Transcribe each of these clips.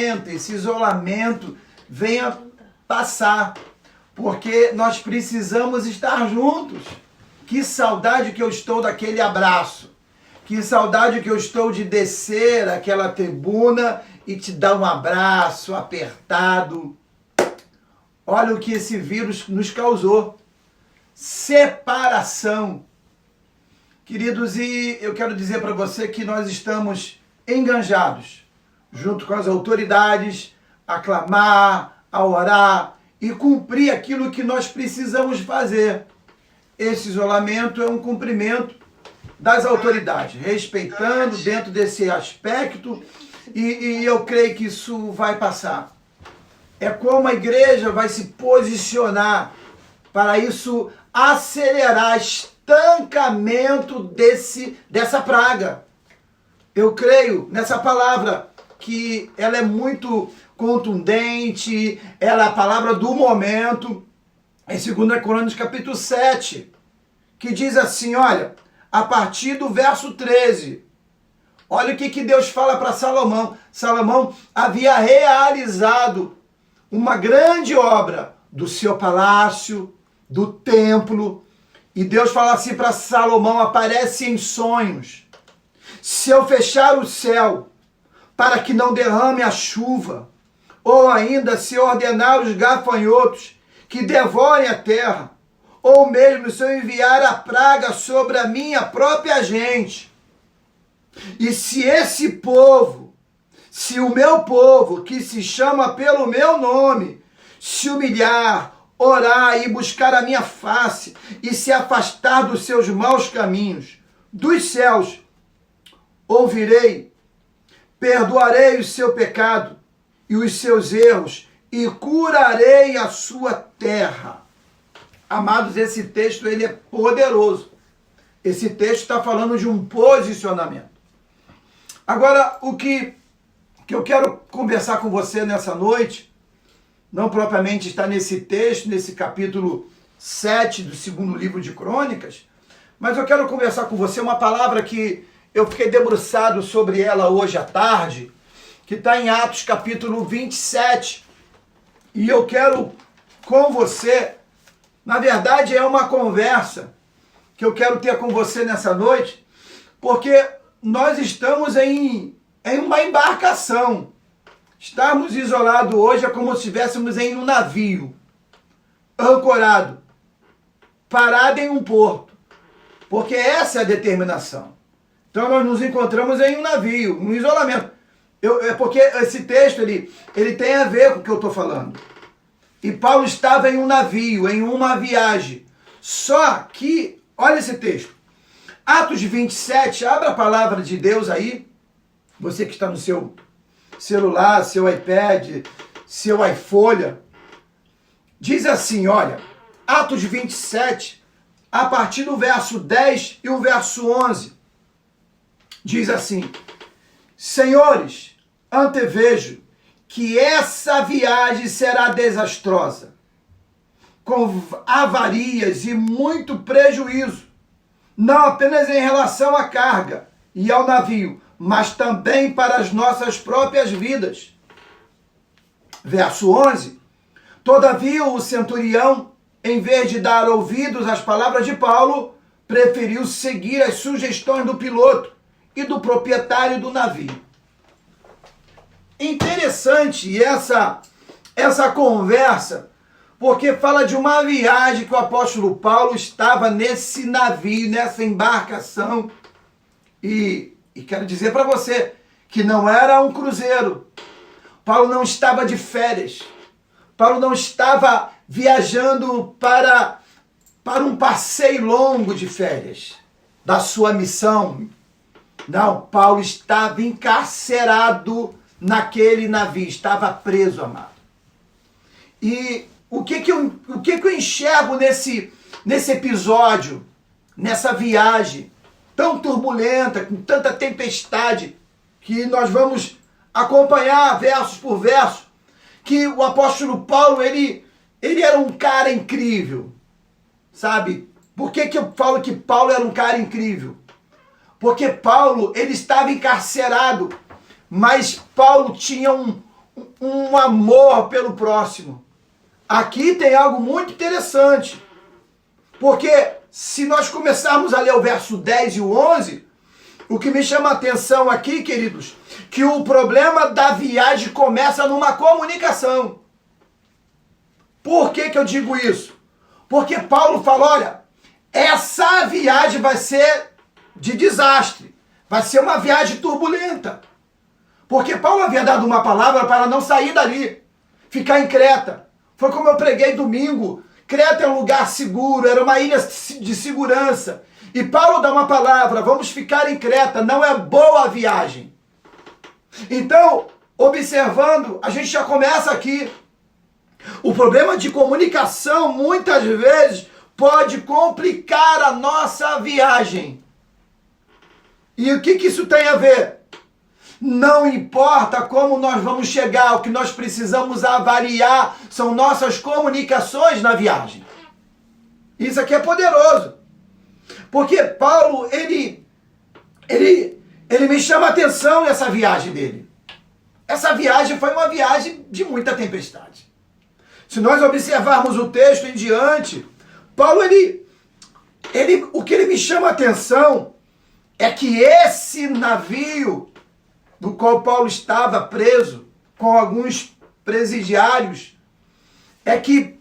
esse isolamento venha passar, porque nós precisamos estar juntos. Que saudade que eu estou daquele abraço, que saudade que eu estou de descer aquela tribuna e te dar um abraço apertado. Olha o que esse vírus nos causou: separação. Queridos, e eu quero dizer para você que nós estamos enganjados, junto com as autoridades, a clamar, a orar e cumprir aquilo que nós precisamos fazer. Esse isolamento é um cumprimento das autoridades, respeitando dentro desse aspecto, e eu creio que isso vai passar. É como a igreja vai se posicionar para isso acelerar estancamento dessa praga. Eu creio nessa palavra, que ela é muito contundente, ela é a palavra do momento, em 2 Crônicas capítulo 7, que diz assim, olha, a partir do verso 13, olha o que Deus fala para Salomão. Salomão havia realizado uma grande obra do seu palácio, do templo, e Deus fala assim para Salomão, aparece em sonhos: se eu fechar o céu para que não derrame a chuva, ou ainda se eu ordenar os gafanhotos que devorem a terra, ou mesmo se eu enviar a praga sobre a minha própria gente, e se esse povo, se o meu povo, que se chama pelo meu nome, se humilhar, orar e buscar a minha face, e se afastar dos seus maus caminhos, dos céus ouvirei, perdoarei o seu pecado e os seus erros, e curarei a sua terra. Amados, esse texto ele é poderoso. Esse texto está falando de um posicionamento. Agora, o que eu quero conversar com você nessa noite, não propriamente está nesse texto, nesse capítulo 7 do segundo livro de Crônicas, mas eu quero conversar com você uma palavra que eu fiquei debruçado sobre ela hoje à tarde, que está em Atos capítulo 27, e eu quero com você, na verdade é uma conversa que eu quero ter com você nessa noite, porque nós estamos em uma embarcação. Estarmos isolados hoje é como se estivéssemos em um navio, ancorado, parado em um porto, porque essa é a determinação. Então nós nos encontramos em um navio, um isolamento. É porque esse texto ele tem a ver com o que eu estou falando. E Paulo estava em um navio, em uma viagem. Só que, olha esse texto. Atos 27, abra a palavra de Deus aí. Você que está no seu celular, seu iPad, seu iFolha. Diz assim, olha, Atos 27, a partir do verso 10 e o verso 11. Diz assim: senhores, antevejo que essa viagem será desastrosa, com avarias e muito prejuízo, não apenas em relação à carga e ao navio, mas também para as nossas próprias vidas. Verso 11. Todavia o centurião, em vez de dar ouvidos às palavras de Paulo, preferiu seguir as sugestões do piloto e do proprietário do navio. Interessante essa conversa, porque fala de uma viagem que o apóstolo Paulo estava nesse navio, nessa embarcação, e quero dizer para você que não era um cruzeiro. Paulo não estava de férias. Paulo não estava viajando para um passeio longo de férias da sua missão. Não, Paulo estava encarcerado naquele navio, estava preso, amado. E o que eu enxergo nesse episódio, nessa viagem tão turbulenta, com tanta tempestade, que nós vamos acompanhar versos por verso, que o apóstolo Paulo, ele era um cara incrível, sabe? Por que eu falo que Paulo era um cara incrível? Porque Paulo, ele estava encarcerado, mas Paulo tinha um um amor pelo próximo. Aqui tem algo muito interessante, porque se nós começarmos a ler o verso 10 e o 11, o que me chama a atenção aqui, queridos, que o problema da viagem começa numa comunicação. Por que eu digo isso? Porque Paulo fala, olha, essa viagem vai ser de desastre, vai ser uma viagem turbulenta. Porque Paulo havia dado uma palavra para não sair dali, ficar em Creta. Foi como eu preguei domingo, Creta é um lugar seguro, era uma ilha de segurança. E Paulo dá uma palavra, vamos ficar em Creta, não é boa a viagem. Então, observando, a gente já começa aqui. O problema de comunicação, muitas vezes, pode complicar a nossa viagem. E o que isso tem a ver? Não importa como nós vamos chegar, o que nós precisamos avaliar são nossas comunicações na viagem. Isso aqui é poderoso. Porque Paulo, ele me chama a atenção nessa viagem dele. Essa viagem foi uma viagem de muita tempestade. Se nós observarmos o texto em diante, Paulo, o que ele me chama a atenção é que esse navio do qual Paulo estava preso com alguns presidiários, é que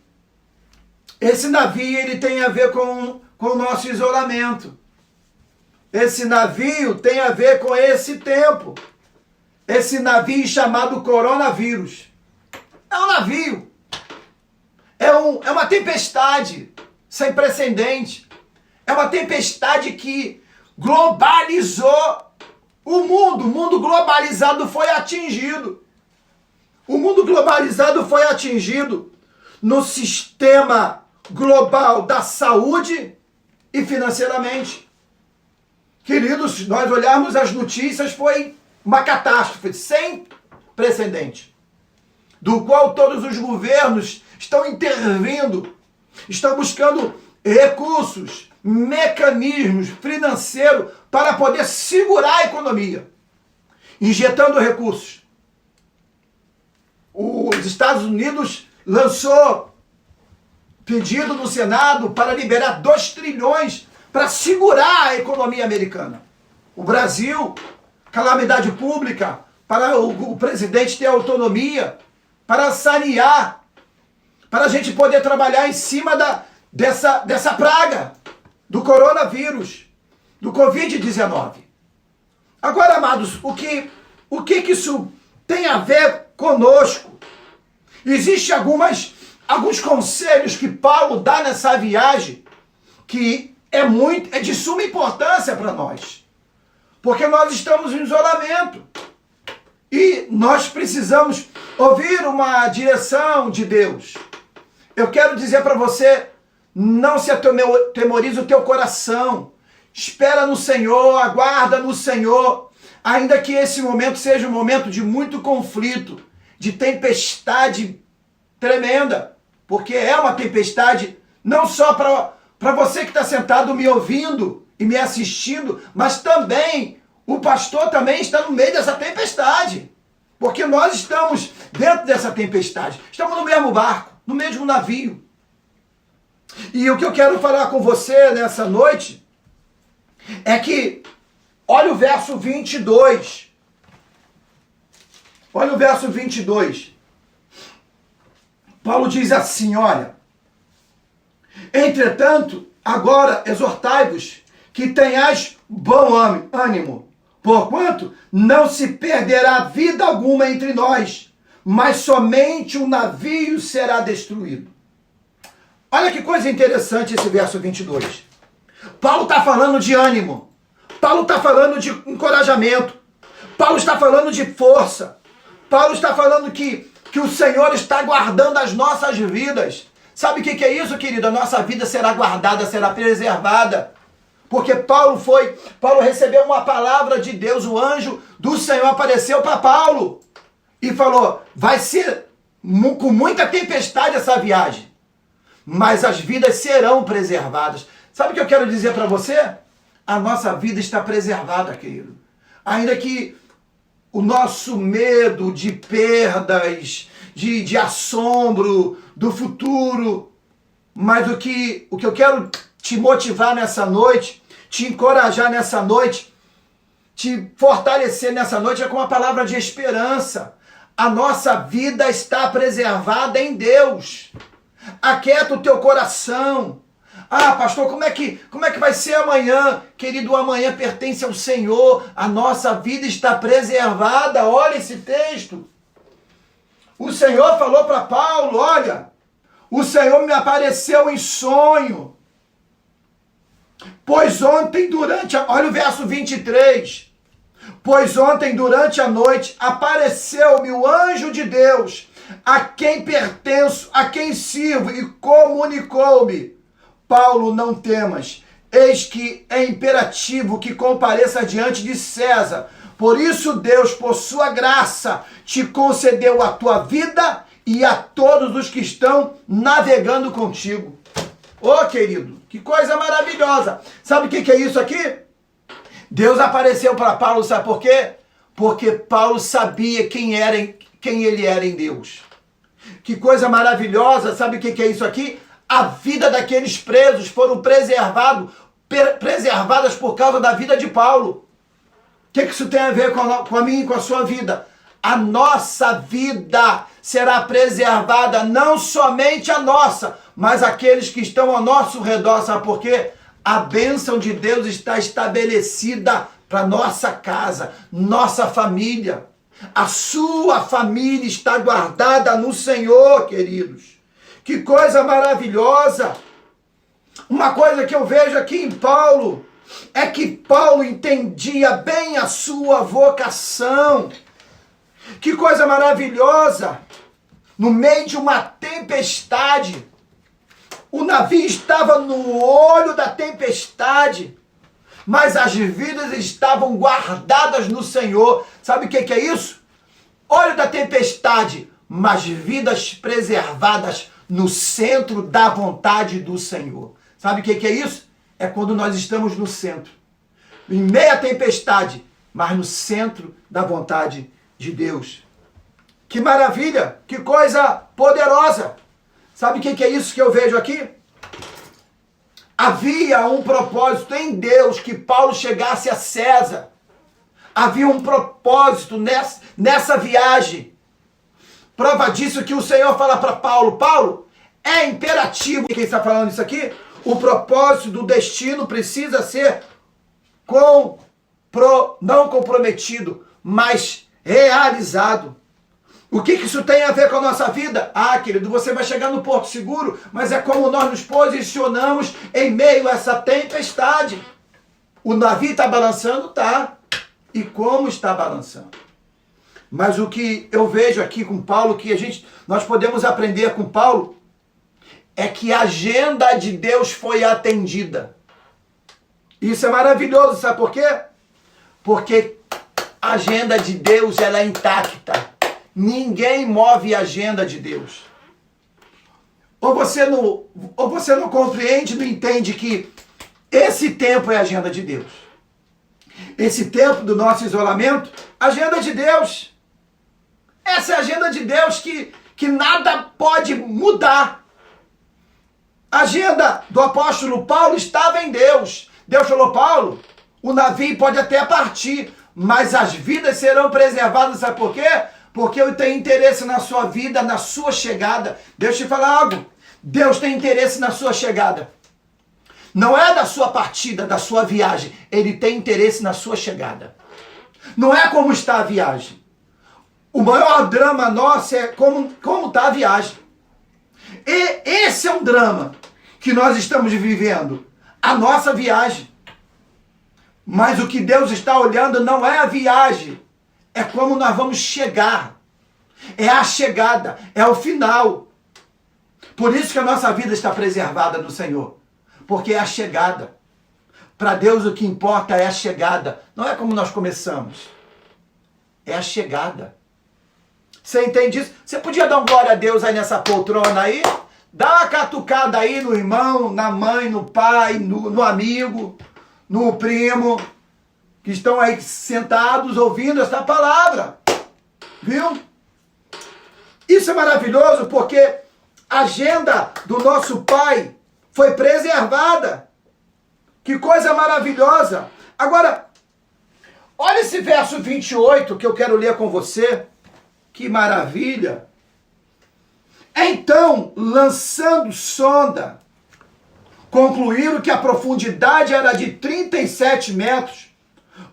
esse navio ele tem a ver com o nosso isolamento. Esse navio tem a ver com esse tempo. Esse navio chamado coronavírus. É um navio. É uma tempestade sem precedente. É uma tempestade que globalizou o mundo. O mundo globalizado foi atingido. O mundo globalizado foi atingido no sistema global da saúde e financeiramente. Queridos, se nós olharmos as notícias, foi uma catástrofe sem precedente, do qual todos os governos estão intervindo, estão buscando recursos, mecanismos financeiros para poder segurar a economia, injetando recursos. Os Estados Unidos lançou pedido no Senado para liberar 2 trilhões para segurar a economia americana. O Brasil, calamidade pública, para o presidente ter autonomia, para sanear, para a gente poder trabalhar em cima dessa praga, do coronavírus, do Covid-19. Agora, amados, o que isso tem a ver conosco? Existem alguns conselhos que Paulo dá nessa viagem que é de suma importância para nós. Porque nós estamos em isolamento. E nós precisamos ouvir uma direção de Deus. Eu quero dizer para você, não se atemorize o teu coração. Espera no Senhor, aguarda no Senhor. Ainda que esse momento seja um momento de muito conflito, de tempestade tremenda. Porque é uma tempestade não só para você que está sentado me ouvindo e me assistindo, mas também o pastor também está no meio dessa tempestade. Porque nós estamos dentro dessa tempestade. Estamos no mesmo barco, no mesmo navio. E o que eu quero falar com você nessa noite é que, olha o verso 22. Olha o verso 22. Paulo diz assim, olha: entretanto, agora exortai-vos que tenhais bom ânimo, porquanto não se perderá vida alguma entre nós, mas somente o navio será destruído. Olha que coisa interessante esse verso 22. Paulo está falando de ânimo, Paulo está falando de encorajamento, Paulo está falando de força, Paulo está falando que o Senhor está guardando as nossas vidas. Sabe o que é isso, querido? A nossa vida será guardada, será preservada. Porque Paulo recebeu uma palavra de Deus, o anjo do Senhor apareceu para Paulo e falou: vai ser com muita tempestade essa viagem, mas as vidas serão preservadas. Sabe o que eu quero dizer para você? A nossa vida está preservada, querido. Ainda que o nosso medo de perdas, de assombro do futuro. Mas o que eu quero te motivar nessa noite, te encorajar nessa noite, te fortalecer nessa noite é com uma palavra de esperança. A nossa vida está preservada em Deus. Aquieta o teu coração. Ah, pastor, como é que vai ser amanhã? Querido, o amanhã pertence ao Senhor. A nossa vida está preservada. Olha esse texto. O Senhor falou para Paulo, olha, o Senhor me apareceu em sonho. Pois ontem olha o verso 23. Pois ontem durante a noite apareceu-me o anjo de Deus, a quem pertenço, a quem sirvo, e comunicou-me: Paulo, não temas, eis que é imperativo que compareça diante de César. Por isso Deus, por sua graça, te concedeu a tua vida e a todos os que estão navegando contigo. Ô, querido, que coisa maravilhosa. Sabe o que é isso aqui? Deus apareceu para Paulo, sabe por quê? Porque Paulo sabia quem ele era em Deus. Que coisa maravilhosa, sabe o que é isso aqui? A vida daqueles presos foram preservadas por causa da vida de Paulo. O que isso tem a ver com a minha e com a sua vida? A nossa vida será preservada, não somente a nossa, mas aqueles que estão ao nosso redor, sabe por quê? A bênção de Deus está estabelecida para nossa casa, nossa família. A sua família está guardada no Senhor, queridos. Que coisa maravilhosa! Uma coisa que eu vejo aqui em Paulo é que Paulo entendia bem a sua vocação. Que coisa maravilhosa! No meio de uma tempestade, o navio estava no olho da tempestade, mas as vidas estavam guardadas no Senhor. Sabe o que é isso? Olho da tempestade, mas vidas preservadas no centro da vontade do Senhor. Sabe o que é isso? É quando nós estamos no centro, em meio à tempestade, mas no centro da vontade de Deus. Que maravilha, que coisa poderosa. Sabe o que é isso que eu vejo aqui? Havia um propósito em Deus que Paulo chegasse a César. Havia um propósito nessa viagem. Prova disso que o Senhor fala para Paulo: Paulo, é imperativo. Quem está falando isso aqui? O propósito do destino precisa ser não comprometido, mas realizado. O que isso tem a ver com a nossa vida? Ah, querido, você vai chegar no porto seguro, mas é como nós nos posicionamos em meio a essa tempestade. O navio está balançando? Tá. E como está balançando? Mas o que eu vejo aqui com Paulo, que nós podemos aprender com Paulo, é que a agenda de Deus foi atendida. Isso é maravilhoso, sabe por quê? Porque a agenda de Deus, ela é intacta. Ninguém move a agenda de Deus. Ou você não compreende, não entende que esse tempo é a agenda de Deus. Esse tempo do nosso isolamento, agenda de Deus. Essa é a agenda de Deus que nada pode mudar. A agenda do apóstolo Paulo estava em Deus. Deus falou: Paulo, o navio pode até partir, mas as vidas serão preservadas. Sabe por quê? Porque eu tenho interesse na sua vida, na sua chegada. Deixa eu te falar algo. Deus tem interesse na sua chegada. Não é da sua partida, da sua viagem. Ele tem interesse na sua chegada. Não é como está a viagem. O maior drama nosso é como está a viagem. E esse é um drama que nós estamos vivendo. A nossa viagem. Mas o que Deus está olhando não é a viagem. É como nós vamos chegar. É a chegada. É o final. Por isso que a nossa vida está preservada no Senhor. Porque é a chegada. Para Deus o que importa é a chegada. Não é como nós começamos. É a chegada. Você entende isso? Você podia dar um glória a Deus aí nessa poltrona aí? Dá uma catucada aí no irmão, na mãe, no pai, no amigo, no primo. que estão aí sentados ouvindo essa palavra. Viu? Isso é maravilhoso porque a agenda do nosso Pai foi preservada. Que coisa maravilhosa. Agora, olha esse verso 28 que eu quero ler com você. Que maravilha. Então, lançando sonda, concluíram que a profundidade era de 37 metros.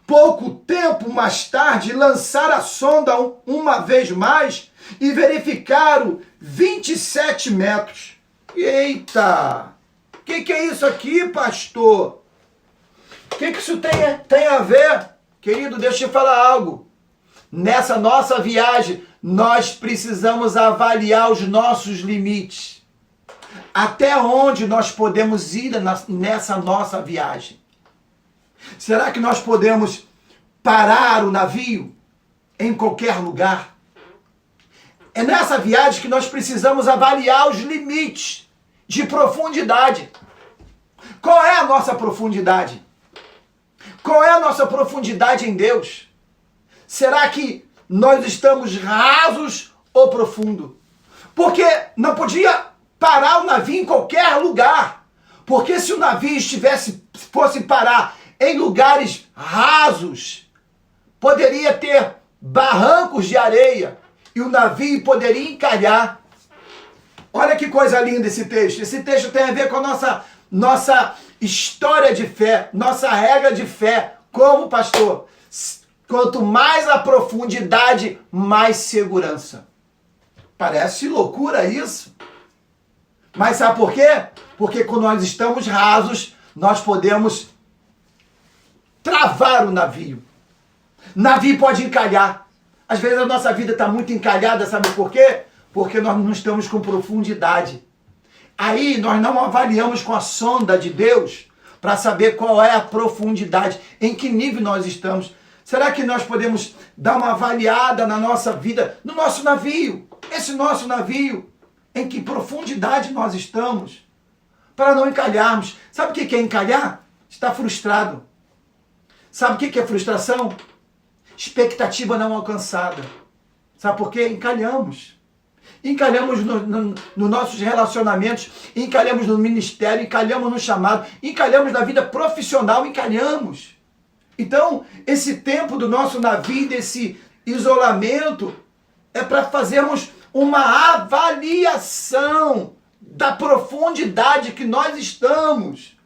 Pouco tempo mais tarde, lançaram a sonda uma vez mais e verificaram 27 metros. Eita! O que é isso aqui, pastor? O que isso tem a ver? Querido, deixa eu te falar algo. Nessa nossa viagem, nós precisamos avaliar os nossos limites. Até onde nós podemos ir nessa nossa viagem? Será que nós podemos parar o navio em qualquer lugar? É nessa viagem que nós precisamos avaliar os limites de profundidade. Qual é a nossa profundidade? Qual é a nossa profundidade em Deus? Será que nós estamos rasos ou profundo? Porque não podia parar o navio em qualquer lugar. Porque se o navio fosse parar em lugares rasos, poderia ter barrancos de areia e o navio poderia encalhar. Olha que coisa linda esse texto. Esse texto tem a ver com a nossa história de fé, nossa regra de fé. Como, pastor? Quanto mais a profundidade, mais segurança. Parece loucura isso. Mas sabe por quê? Porque quando nós estamos rasos, nós podemos travar o navio. Navio pode encalhar. Às vezes a nossa vida está muito encalhada, sabe por quê? Porque nós não estamos com profundidade. Aí nós não avaliamos com a sonda de Deus para saber qual é a profundidade, em que nível nós estamos. Será que nós podemos dar uma avaliada na nossa vida, no nosso navio? Esse nosso navio, em que profundidade nós estamos? Para não encalharmos. Sabe o que é encalhar? Estar frustrado. Sabe o que é frustração? Expectativa não alcançada. Sabe por quê? Encalhamos. Encalhamos nos nossos relacionamentos, encalhamos no ministério, encalhamos no chamado, encalhamos na vida profissional, encalhamos. Então, esse tempo do nosso navio, desse isolamento, é para fazermos uma avaliação da profundidade que nós estamos.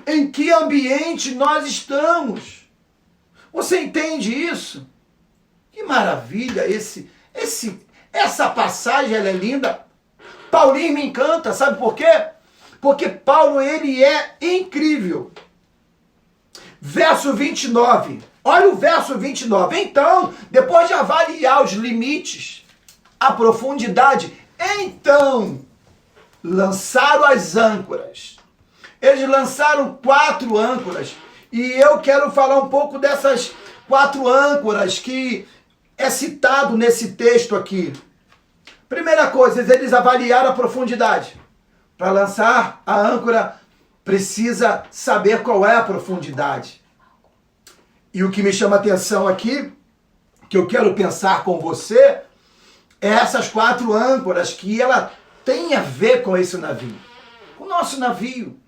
Em que ambiente nós estamos. Você entende isso? Que maravilha essa passagem, ela é linda. Paulinho me encanta, sabe por quê? Porque Paulo, ele é incrível. Verso 29. Olha o verso 29. Então, depois de avaliar os limites, a profundidade, então lançaram as âncoras. Eles lançaram 4 âncoras. E eu quero falar um pouco dessas 4 âncoras que é citado nesse texto aqui. Primeira coisa, eles avaliaram a profundidade. Para lançar a âncora, precisa saber qual é a profundidade. E o que me chama a atenção aqui, que eu quero pensar com você, é essas 4 âncoras que ela tem a ver com esse navio. O nosso navio.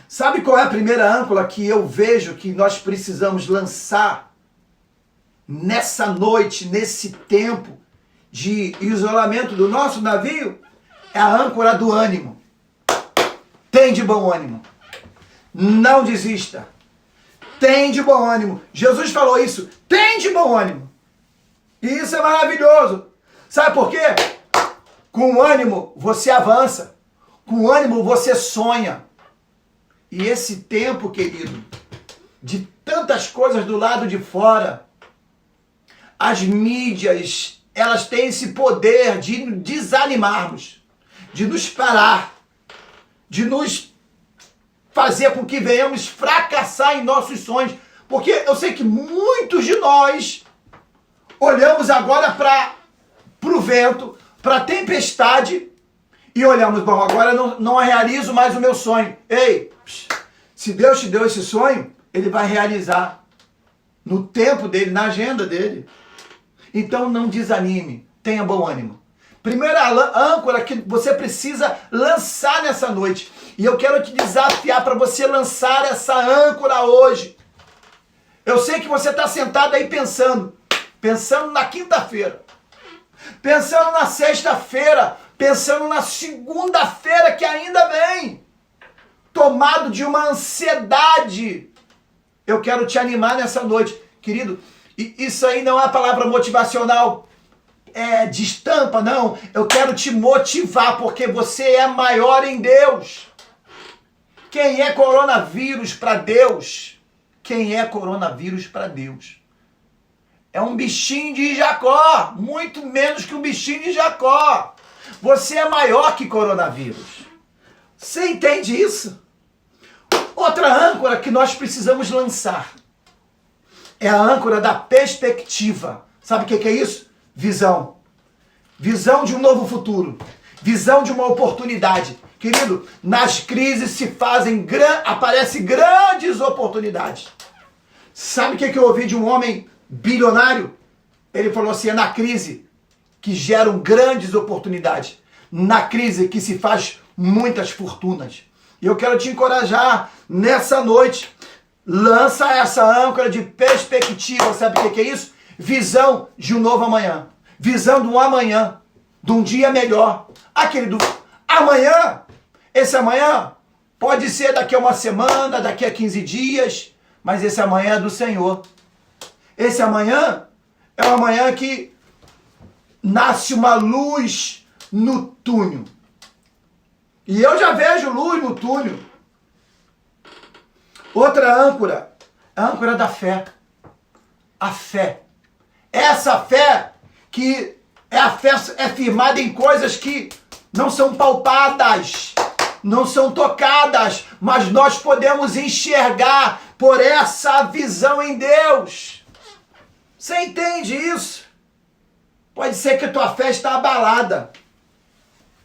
Sabe qual é a primeira âncora que eu vejo que nós precisamos lançar nessa noite, nesse tempo de isolamento do nosso navio? É a âncora do ânimo. Tem de bom ânimo. Não desista. Tem de bom ânimo. Jesus falou isso. Tem de bom ânimo. E isso é maravilhoso. Sabe por quê? Com ânimo você avança. Com ânimo você sonha. E esse tempo, querido, de tantas coisas do lado de fora, as mídias, elas têm esse poder de desanimarmos, de nos parar, de nos fazer com que venhamos fracassar em nossos sonhos. Porque eu sei que muitos de nós olhamos agora para o vento, para a tempestade, e olhamos, bom, agora não realizo mais o meu sonho. Ei, se Deus te deu esse sonho, Ele vai realizar. no tempo dele, na agenda dele. Então não desanime, tenha bom ânimo. Primeira âncora que você precisa lançar nessa noite. E eu quero te desafiar para você lançar essa âncora hoje. Eu sei que você está sentado aí pensando na quinta-feira, pensando na sexta-feira, pensando na segunda-feira que ainda vem, tomado de uma ansiedade. Eu quero te animar nessa noite, querido. E isso aí não é palavra motivacional, de estampa, não. Eu quero te motivar, porque você é maior em Deus. Quem é coronavírus para Deus? Quem é coronavírus para Deus? É um bichinho de Jacó, muito menos que um bichinho de Jacó. Você é maior que coronavírus. Você entende isso? Outra âncora que nós precisamos lançar é a âncora da perspectiva. Sabe o que é isso? Visão. Visão de um novo futuro. Visão de uma oportunidade. Querido, nas crises aparecem grandes oportunidades. Sabe o que eu ouvi de um homem bilionário? Ele falou assim, é na crise que geram grandes oportunidades. Na crise que se faz muitas fortunas. E eu quero te encorajar nessa noite. Lança essa âncora de perspectiva. Sabe o que é isso? Visão de um novo amanhã. Visão de um amanhã. De um dia melhor. Aquele do amanhã. Esse amanhã pode ser daqui a uma semana, daqui a 15 dias. Mas esse amanhã é do Senhor. Esse amanhã é um amanhã que nasce uma luz no túnel. E eu já vejo luz no túnel. Outra âncora, a âncora da fé. A fé. Essa fé que é firmada em coisas que não são palpadas, não são tocadas, mas nós podemos enxergar por essa visão em Deus. Você entende isso? Pode ser que a tua fé está abalada.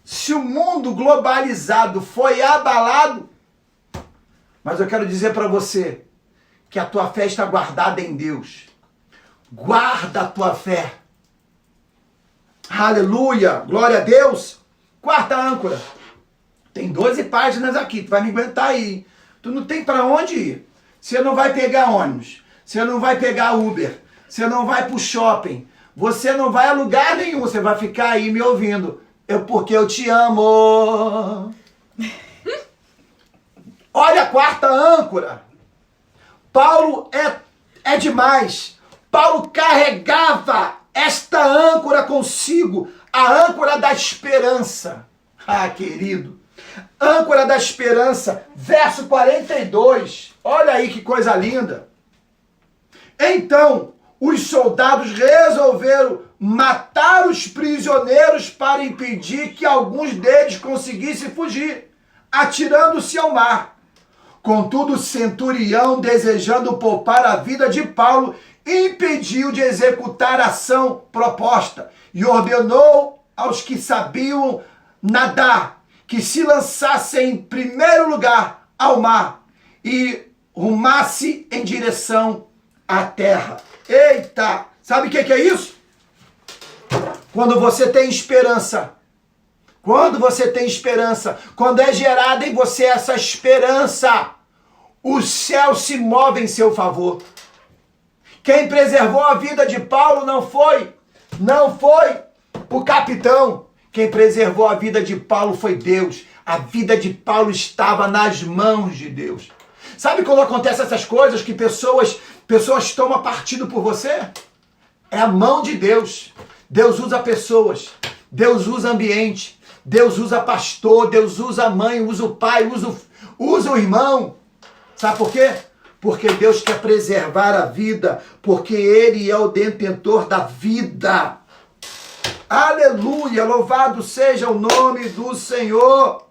Se o mundo globalizado foi abalado, mas eu quero dizer para você que a tua fé está guardada em Deus. Guarda a tua fé. Aleluia, glória a Deus. Quarta âncora. Tem 12 páginas aqui, tu vai me aguentar aí. Tu não tem para onde ir. Você não vai pegar ônibus, você não vai pegar Uber, você não vai pro shopping, você não vai a lugar nenhum, você vai ficar aí me ouvindo. Porque eu te amo. Olha a quarta âncora. Paulo é demais. Paulo carregava esta âncora consigo, a âncora da esperança. Ah, querido. Âncora da esperança, verso 42. Olha aí que coisa linda. Então, os soldados resolveram matar os prisioneiros para impedir que alguns deles conseguissem fugir, atirando-se ao mar. Contudo, o centurião, desejando poupar a vida de Paulo, impediu de executar a ação proposta e ordenou aos que sabiam nadar que se lançassem em primeiro lugar ao mar e rumasse em direção à terra. Eita! Sabe o que é isso? Quando você tem esperança, quando é gerada em você essa esperança, o céu se move em seu favor. Quem preservou a vida de Paulo não foi o capitão. Quem preservou a vida de Paulo foi Deus. A vida de Paulo estava nas mãos de Deus. Sabe quando acontecem essas coisas que pessoas tomam partido por você? É a mão de Deus. Deus usa pessoas. Deus usa ambiente. Deus usa pastor. Deus usa mãe, usa o pai, usa o irmão. Sabe por quê? Porque Deus quer preservar a vida. Porque Ele é o detentor da vida. Aleluia, louvado seja o nome do Senhor.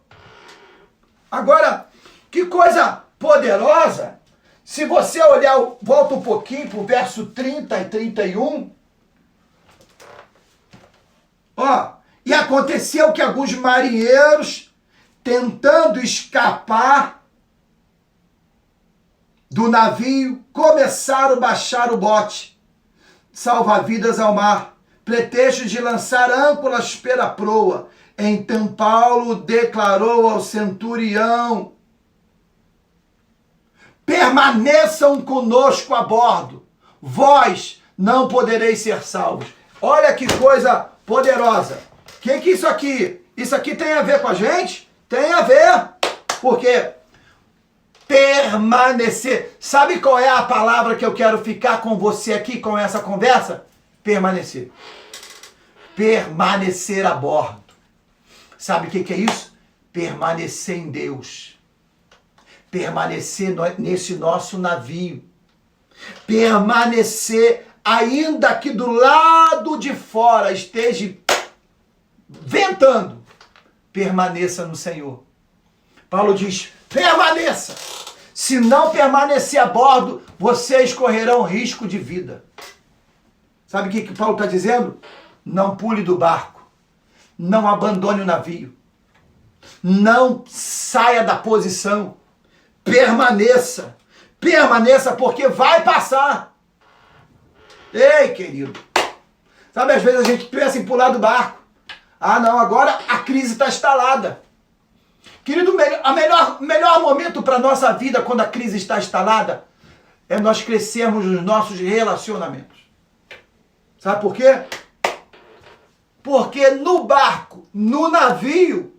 Agora, que coisa poderosa. Se você olhar, volta um pouquinho para o verso 30 e 31. E aconteceu que alguns marinheiros, tentando escapar do navio começaram a baixar o bote, salva-vidas ao mar, pretexto de lançar âncoras pela proa. Então Paulo declarou ao centurião: permaneçam conosco a bordo, vós não podereis ser salvos. Olha que coisa poderosa. O que é isso aqui? Isso aqui tem a ver com a gente? Tem a ver. Por quê? Permanecer. Sabe qual é a palavra que eu quero ficar com você aqui com essa conversa? Permanecer. Permanecer a bordo. Sabe o que é isso? Permanecer em Deus. Permanecer nesse nosso navio. Permanecer, ainda que do lado de fora esteja ventando, permaneça no Senhor. Paulo diz: permaneça. Se não permanecer a bordo, vocês correrão risco de vida. Sabe o que Paulo está dizendo? Não pule do barco. Não abandone o navio. Não saia da posição. Permaneça. Permaneça, porque vai passar. Ei, querido. Sabe, às vezes a gente pensa em pular do barco. Ah, não, agora a crise está instalada. Querido, o melhor momento para a nossa vida, quando a crise está instalada, é nós crescermos nos nossos relacionamentos. Sabe por quê? Porque no barco, no navio,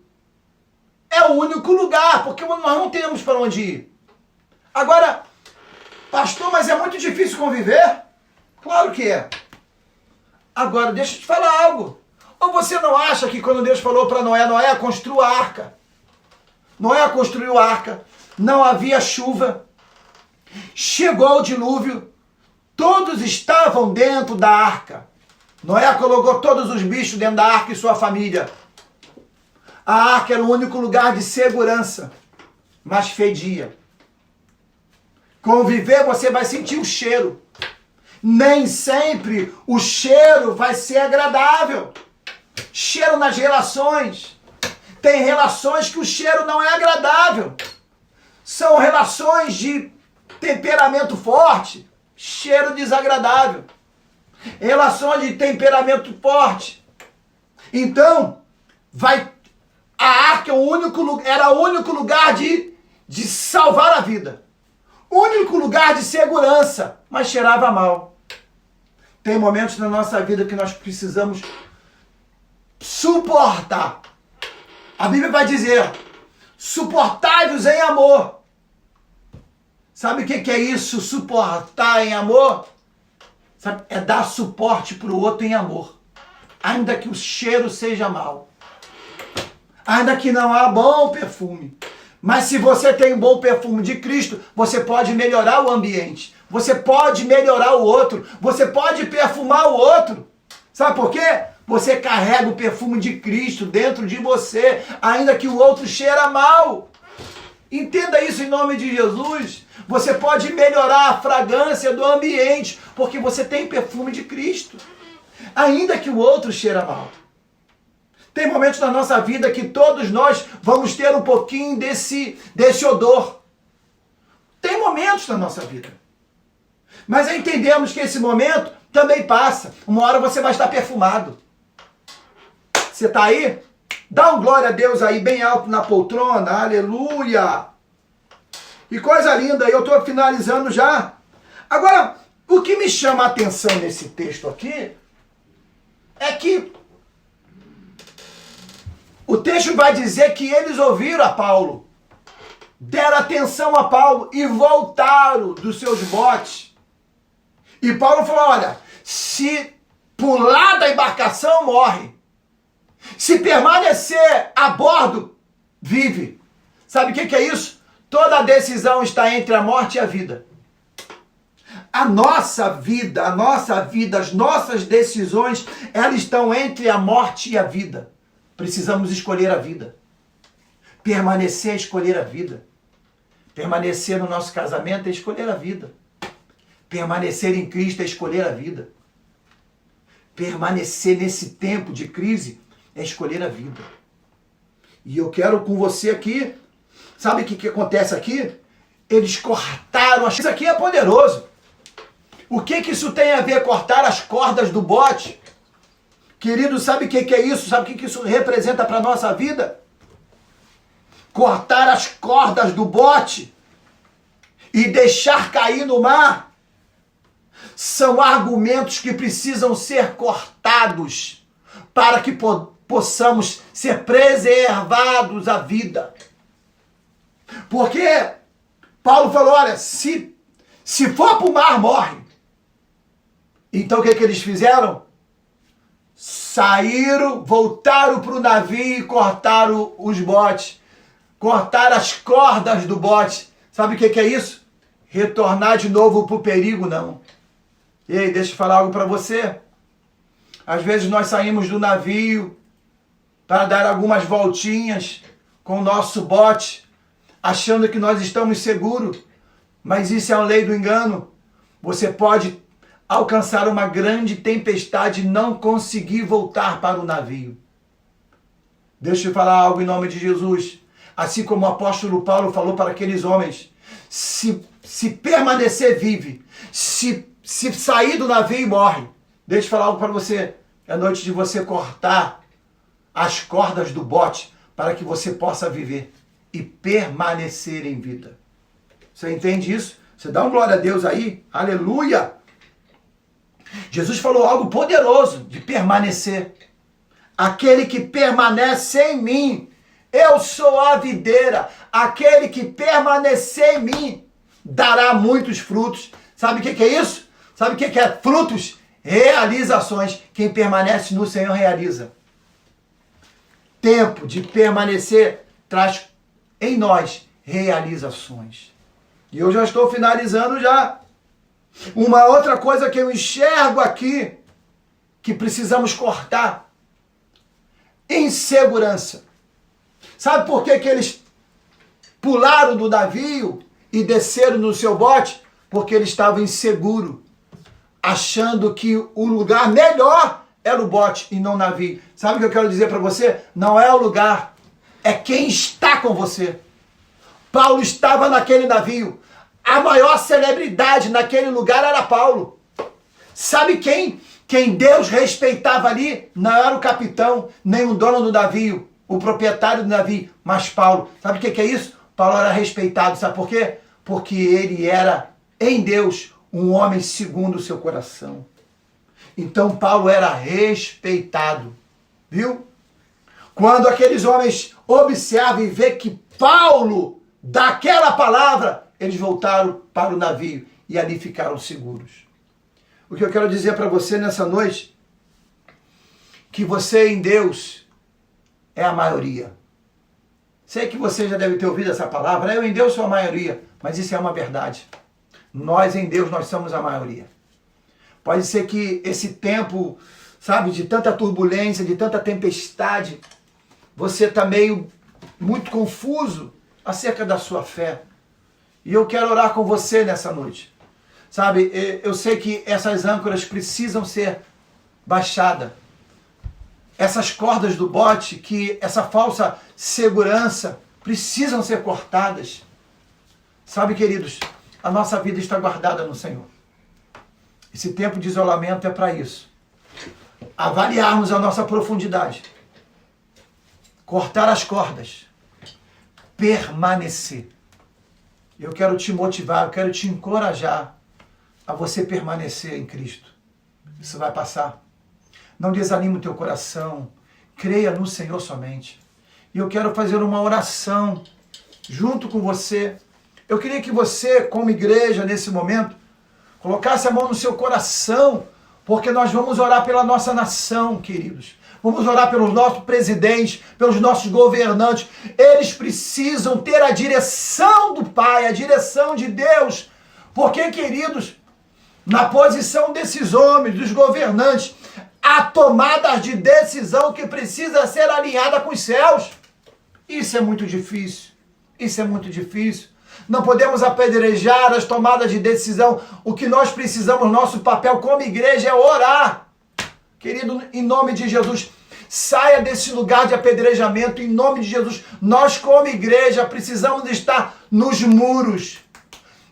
é o único lugar, porque nós não temos para onde ir. Agora, pastor, mas é muito difícil conviver? Claro que é. Agora, deixa eu te falar algo. Ou você não acha que quando Deus falou para Noé, Noé, construa a arca. Noé construiu a arca, não havia chuva, chegou o dilúvio, todos estavam dentro da arca. Noé colocou todos os bichos dentro da arca e sua família. A arca era o único lugar de segurança, mas fedia. Conviver, você vai sentir o cheiro. Nem sempre o cheiro vai ser agradável. Cheiro nas relações. Tem relações que o cheiro não é agradável. São relações de temperamento forte, cheiro desagradável. Relações de temperamento forte. Então, a arca era o único lugar de salvar a vida. O único lugar de segurança, mas cheirava mal. Tem momentos na nossa vida que nós precisamos suportar. A Bíblia vai dizer: suportai-vos em amor. Sabe o que é isso, suportar em amor? Sabe? É dar suporte para o outro em amor. Ainda que o cheiro seja mau. Ainda que não há bom perfume. Mas se você tem um bom perfume de Cristo, você pode melhorar o ambiente. Você pode melhorar o outro. Você pode perfumar o outro. Sabe por quê? Você carrega o perfume de Cristo dentro de você, ainda que o outro cheira mal. Entenda isso em nome de Jesus. Você pode melhorar a fragrância do ambiente, porque você tem perfume de Cristo, ainda que o outro cheira mal. Tem momentos na nossa vida que todos nós vamos ter um pouquinho desse odor. Tem momentos na nossa vida. Mas entendemos que esse momento também passa. Uma hora você vai estar perfumado. Você está aí? Dá um glória a Deus aí bem alto na poltrona. Aleluia! Que coisa linda. Eu estou finalizando já. Agora, o que me chama a atenção nesse texto aqui é que o texto vai dizer que eles ouviram a Paulo, deram atenção a Paulo e voltaram dos seus botes. E Paulo falou: olha, se pular da embarcação, morre. Se permanecer a bordo, vive. Sabe o que é isso? Toda a decisão está entre a morte e a vida. A nossa vida, as nossas decisões, elas estão entre a morte e a vida. Precisamos escolher a vida. Permanecer é escolher a vida. Permanecer no nosso casamento é escolher a vida. Permanecer em Cristo é escolher a vida. Permanecer nesse tempo de crise é escolher a vida. E eu quero com você aqui, sabe o que acontece aqui? Eles cortaram. Isso aqui é poderoso. O que isso tem a ver, cortar as cordas do bote? Querido, sabe o que é isso? Sabe o que isso representa para a nossa vida? Cortar as cordas do bote e deixar cair no mar são argumentos que precisam ser cortados para que possamos ser preservados à vida. Porque Paulo falou, olha, se for para o mar, morre. Então o que eles fizeram? Saíram, voltaram para o navio e cortaram os botes. Cortaram as cordas do bote. Sabe o que é isso? Retornar de novo para o perigo, não. E aí, deixa eu falar algo para você. Às vezes nós saímos do navio para dar algumas voltinhas com o nosso bote, achando que nós estamos seguros. Mas isso é a lei do engano. Você pode alcançar uma grande tempestade e não conseguir voltar para o navio. Deixa eu falar algo em nome de Jesus. Assim como o apóstolo Paulo falou para aqueles homens, se permanecer vive, se sair do navio morre. Deixa eu falar algo para você. É noite de você cortar as cordas do bote para que você possa viver e permanecer em vida. Você entende isso? Você dá um glória a Deus aí? Aleluia! Jesus falou algo poderoso de permanecer. Aquele que permanece em mim, eu sou a videira. Aquele que permanecer em mim dará muitos frutos. Sabe o que é isso? Sabe o que é frutos? Realizações. Quem permanece no Senhor realiza. Tempo de permanecer traz em nós realizações. E eu já estou finalizando já. Uma outra coisa que eu enxergo aqui, que precisamos cortar, insegurança. Sabe por que eles pularam do navio e desceram no seu bote? Porque eles estavam inseguros, achando que o lugar melhor era o bote e não o navio. Sabe o que eu quero dizer para você? Não é o lugar, é quem está com você. Paulo estava naquele navio. A maior celebridade naquele lugar era Paulo. Sabe quem Deus respeitava ali? Não era o capitão, nem o dono do navio, o proprietário do navio, mas Paulo. Sabe o que é isso? Paulo era respeitado. Sabe por quê? Porque ele era, em Deus, um homem segundo o seu coração. Então Paulo era respeitado. Viu? Quando aqueles homens observam e vê que Paulo, daquela palavra, eles voltaram para o navio e ali ficaram seguros. O que eu quero dizer para você nessa noite, que você em Deus é a maioria. Sei que você já deve ter ouvido essa palavra, eu em Deus sou a maioria, mas isso é uma verdade. Nós em Deus, nós somos a maioria. Pode ser que esse tempo, sabe, de tanta turbulência, de tanta tempestade, você está meio muito confuso acerca da sua fé. E eu quero orar com você nessa noite. Sabe, eu sei que essas âncoras precisam ser baixadas. Essas cordas do bote, que essa falsa segurança, precisam ser cortadas. Sabe, queridos, a nossa vida está guardada no Senhor. Esse tempo de isolamento é para isso. Avaliarmos a nossa profundidade. Cortar as cordas. Permanecer. Eu quero te motivar, eu quero te encorajar a você permanecer em Cristo. Isso vai passar. Não desanime o teu coração. Creia no Senhor somente. E eu quero fazer uma oração junto com você. Eu queria que você, como igreja, nesse momento, colocasse a mão no seu coração, porque nós vamos orar pela nossa nação, queridos. Vamos orar pelos nossos presidentes, pelos nossos governantes. Eles precisam ter a direção do Pai, a direção de Deus. Porque, queridos, na posição desses homens, dos governantes, há tomadas de decisão que precisa ser alinhada com os céus. Isso é muito difícil. Isso é muito difícil. Não podemos apedrejar as tomadas de decisão. O que nós precisamos, nosso papel como igreja é orar. Querido, em nome de Jesus, saia desse lugar de apedrejamento, em nome de Jesus. Nós, como igreja, precisamos estar nos muros.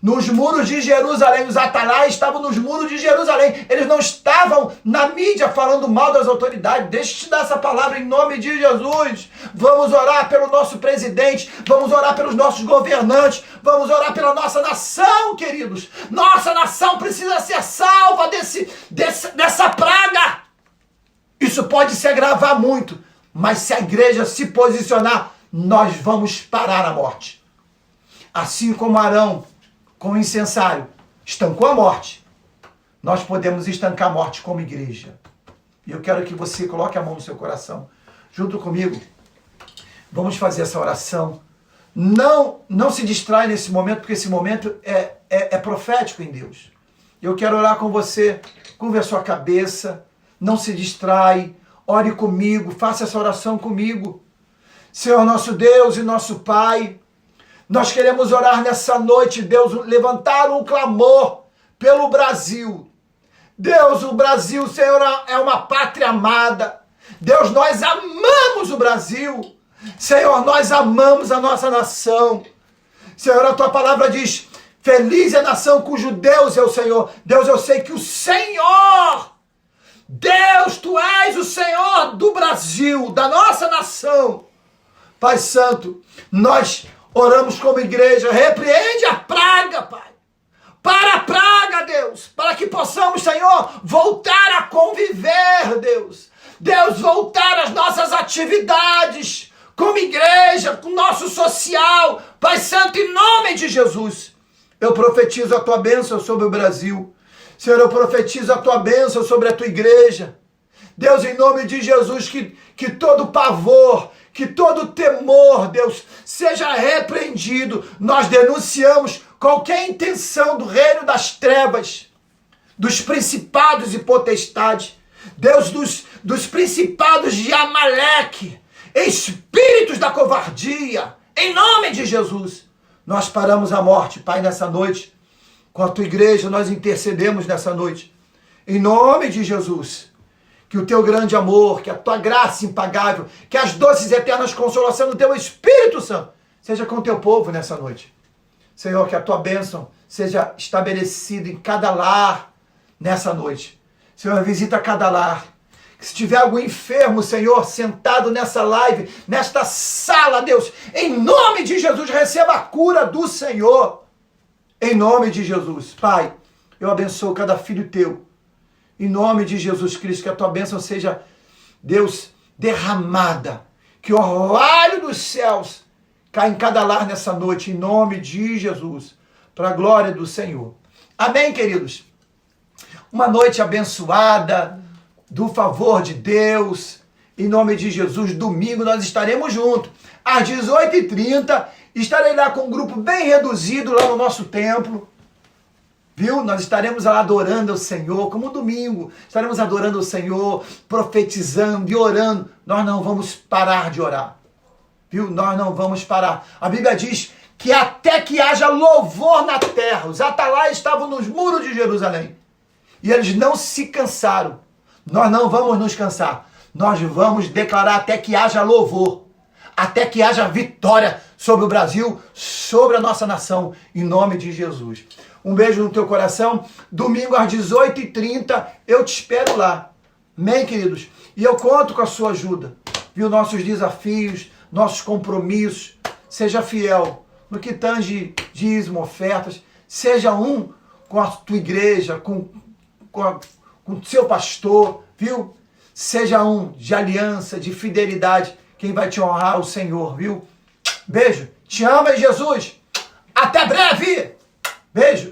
nos muros de Jerusalém. Os atalaias estavam nos muros de Jerusalém. Eles não estavam na mídia falando mal das autoridades. Deixa eu te dar essa palavra em nome de Jesus. Vamos orar pelo nosso presidente. Vamos orar pelos nossos governantes. Vamos orar pela nossa nação, queridos. Nossa nação precisa ser salva dessa praga. Isso pode se agravar muito. Mas se a igreja se posicionar, nós vamos parar a morte. Assim como Arão, com o incensário, estancou a morte, nós podemos estancar a morte como igreja. E eu quero que você coloque a mão no seu coração, junto comigo. Vamos fazer essa oração. Não se distrai nesse momento, porque esse momento é profético em Deus. Eu quero orar com você, curva a sua cabeça, não se distrai, ore comigo, faça essa oração comigo. Senhor nosso Deus e nosso Pai, nós queremos orar nessa noite, Deus, levantar um clamor pelo Brasil. Deus, o Brasil, Senhor, é uma pátria amada. Deus, nós amamos o Brasil. Senhor, nós amamos a nossa nação. Senhor, a tua palavra diz, feliz é a nação cujo Deus é o Senhor. Deus, eu sei que o Senhor, Deus, tu és o Senhor do Brasil, da nossa nação. Pai Santo, nós oramos como igreja, repreende a praga, Pai. Para a praga, Deus, para que possamos, Senhor, voltar a conviver, Deus. Deus, voltar às nossas atividades, como igreja, com o nosso social. Pai Santo, em nome de Jesus, eu profetizo a tua bênção sobre o Brasil. Senhor, eu profetizo a tua bênção sobre a tua igreja. Deus, em nome de Jesus, que todo pavor, que todo temor, Deus, seja repreendido. Nós denunciamos qualquer intenção do reino das trevas, dos principados e potestades, Deus, dos principados de Amaleque, espíritos da covardia, em nome de Jesus. Nós paramos a morte, Pai, nessa noite. Com a tua igreja, nós intercedemos nessa noite. Em nome de Jesus. Que o teu grande amor, que a tua graça impagável, que as doces e eternas consolações do teu Espírito Santo seja com o teu povo nessa noite. Senhor, que a tua bênção seja estabelecida em cada lar nessa noite. Senhor, visita cada lar. Que se tiver algum enfermo, Senhor, sentado nessa live, nesta sala, Deus, em nome de Jesus, receba a cura do Senhor. Em nome de Jesus. Pai, eu abençoo cada filho teu. Em nome de Jesus Cristo, que a tua bênção seja, Deus, derramada. Que o orvalho dos céus caia em cada lar nessa noite, em nome de Jesus. Para a glória do Senhor. Amém, queridos? Uma noite abençoada, do favor de Deus. Em nome de Jesus, domingo nós estaremos juntos. Às 18h30, estarei lá com um grupo bem reduzido lá no nosso templo. Viu? Nós estaremos lá adorando o Senhor, como domingo. Estaremos adorando o Senhor, profetizando e orando. Nós não vamos parar de orar. Viu? Nós não vamos parar. A Bíblia diz que até que haja louvor na terra. Os atalaias estavam nos muros de Jerusalém. E eles não se cansaram. Nós não vamos nos cansar. Nós vamos declarar até que haja louvor. Até que haja vitória sobre o Brasil, sobre a nossa nação. Em nome de Jesus. Um beijo no teu coração. Domingo às 18h30, eu te espero lá. Amém, queridos? E eu conto com a sua ajuda. Viu? Nossos desafios, nossos compromissos. Seja fiel no que tange dízimo, ofertas. Seja um com a tua igreja, com o seu pastor, viu? Seja um de aliança, de fidelidade. Quem vai te honrar é o Senhor, viu? Beijo. Te amo, Jesus. Até breve. Beijo.